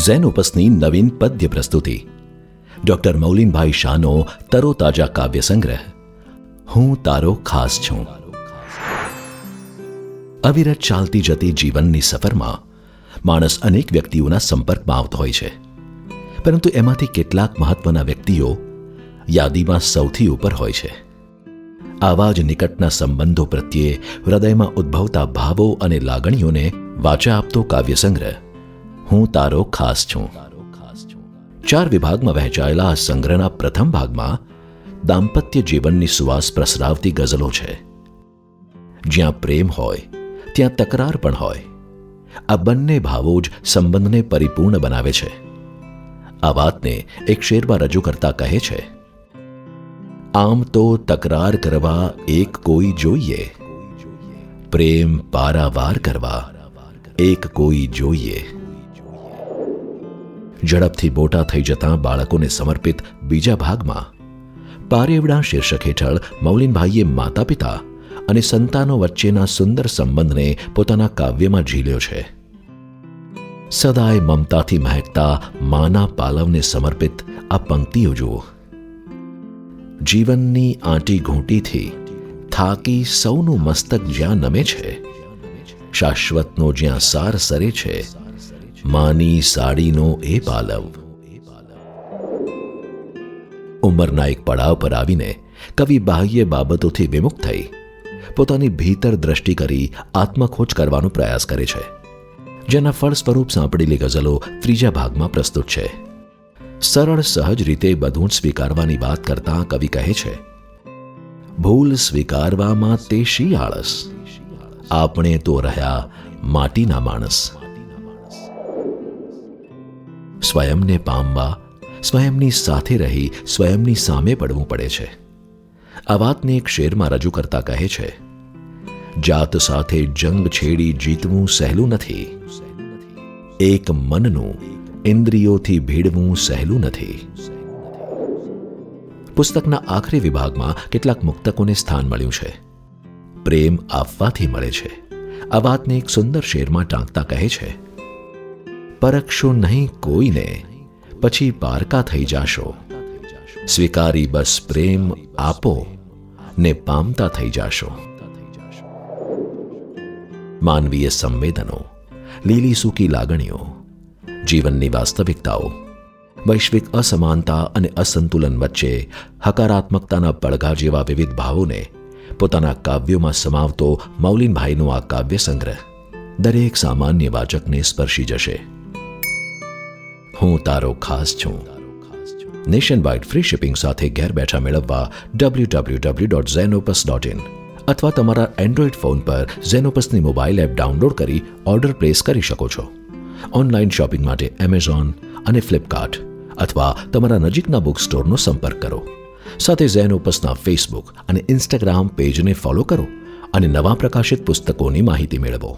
ઝેનોપસની નવીન પદ્ય પ્રસ્તુતિ ડોક્ટર મૌલીનભાઈ શાહનો તરોતાજા કાવ્ય સંગ્રહ હું તારો ખાસ છું. અવિરત ચાલતી જતી જીવનની સફરમાં માણસ અનેક વ્યક્તિઓના સંપર્કમાં આવતો હોય છે, પરંતુ એમાંથી કેટલાક મહત્વના વ્યક્તિઓ યાદીમાં સૌથી ઉપર હોય છે. આવા જ નિકટના સંબંધો પ્રત્યે હૃદયમાં ઉદ્ભવતા ભાવો અને લાગણીઓને વાચા આપતો કાવ્ય સંગ્રહ હું તારો ખાસ છું. 4 વિભાગમાં વહેંચાયેલા આ સંગ્રહના પ્રથમ ભાગમાં દાંપત્ય જીવનની સુવાસ પ્રસરાવતી ગઝલો છે. જ્યાં પ્રેમ હોય ત્યાં તકરાર પણ હોય. આ બંને ભાવો જ સંબંધને પરિપૂર્ણ બનાવે છે. આ વાતને એક શેરમાં રજૂ કરતા કહે છે, આમ તો તકરાર કરવા એક કોઈ જોઈએ, પ્રેમ પારાવાર કરવા એક કોઈ જોઈએ. ઝડપથી મોટા થઈ જતા બાળકોને સમર્પિત બીજા ભાગમાં પારેવડા શીર્ષક હેઠળ મૌલીનભાઈએ માતા પિતા અને સંતાનો વચ્ચેના સુંદર સંબંધને પોતાના કાવ્યમાં ઝીલ્યો છે. સદાય મમતાથી મહેકતા માના પાલવને સમર્પિત આ પંક્તિઓ જુઓ. જીવનની આંટી ઘૂંટીથી થાકી સૌનું મસ્તક જ્યાં નમે છે, શાશ્વતનો જ્યાં સાર સરે છે, માની સાડીનો એ પાલવ. ઉંમરના એક પડાવ પર આવીને કવિ બાહ્ય બાબતોથી વિમુખ થઈ પોતાની ભીતર દ્રષ્ટિ કરી આત્મખોજ કરવાનો પ્રયાસ કરે છે, જેના ફળ સ્વરૂપ સાંપડેલી ગઝલો ત્રીજા ભાગમાં પ્રસ્તુત છે. સરળ સહજ રીતે બધું જ સ્વીકારવાની વાત કરતા કવિ કહે છે, ભૂલ સ્વીકારવામાં તે શી આળસ, આપણે તો રહ્યા માટીના માણસ. સ્વયંને પામવા સ્વયંની સાથે રહી સ્વયંની સામે પડવું પડે છે. આ વાતને એક શેરમાં રજૂ કરતા કહે છે, જાત સાથે જંગ છેડી જીતવું સહેલું નથી, એક મનનું ઇન્દ્રિયોથી ભીડવું સહેલું નથી. પુસ્તકના આખરી વિભાગમાં કેટલાક મુક્તકોને સ્થાન મળ્યું છે. પ્રેમ આપવાથી મળે છે. આ વાતને એક સુંદર શેરમાં ટાંકતા કહે છે, પરખશો નહીં કોઈને પછી પારકા થઈ જાશો, સ્વીકારી બસ પ્રેમ આપો ને પામતા થઈ જાશો. માનવીય સંવેદનો, લીલી સૂકી લાગણીઓ, જીવનની વાસ્તવિકતાઓ, વૈશ્વિક અસમાનતા અને અસંતુલન વચ્ચે હકારાત્મકતાના પડઘા જેવા વિવિધ ભાવોને પોતાના કાવ્યોમાં સમાવતો મૌલીનભાઈનો આ કાવ્ય સંગ્રહ દરેક સામાન્ય વાચકને સ્પર્શી જશે. હું તારો ખાસ છું નેશન વાઇડ ફ્રી શિપિંગ સાથે ઘેર બેઠા મેળવવા www.zenopus.in અથવા તમારા એન્ડ્રોઇડ ફોન પર ઝેનોપસની મોબાઈલ એપ ડાઉનલોડ કરી ઓર્ડર પ્લેસ કરી શકો છો. ઓનલાઈન શોપિંગ માટે એમેઝોન અને ફ્લિપકાર્ટ અથવા તમારા નજીકના બુક સ્ટોરનો સંપર્ક કરો. સાથે ઝેનોપસના ફેસબુક અને ઇન્સ્ટાગ્રામ પેજને ફોલો કરો અને નવા પ્રકાશિત પુસ્તકોની માહિતી મેળવો.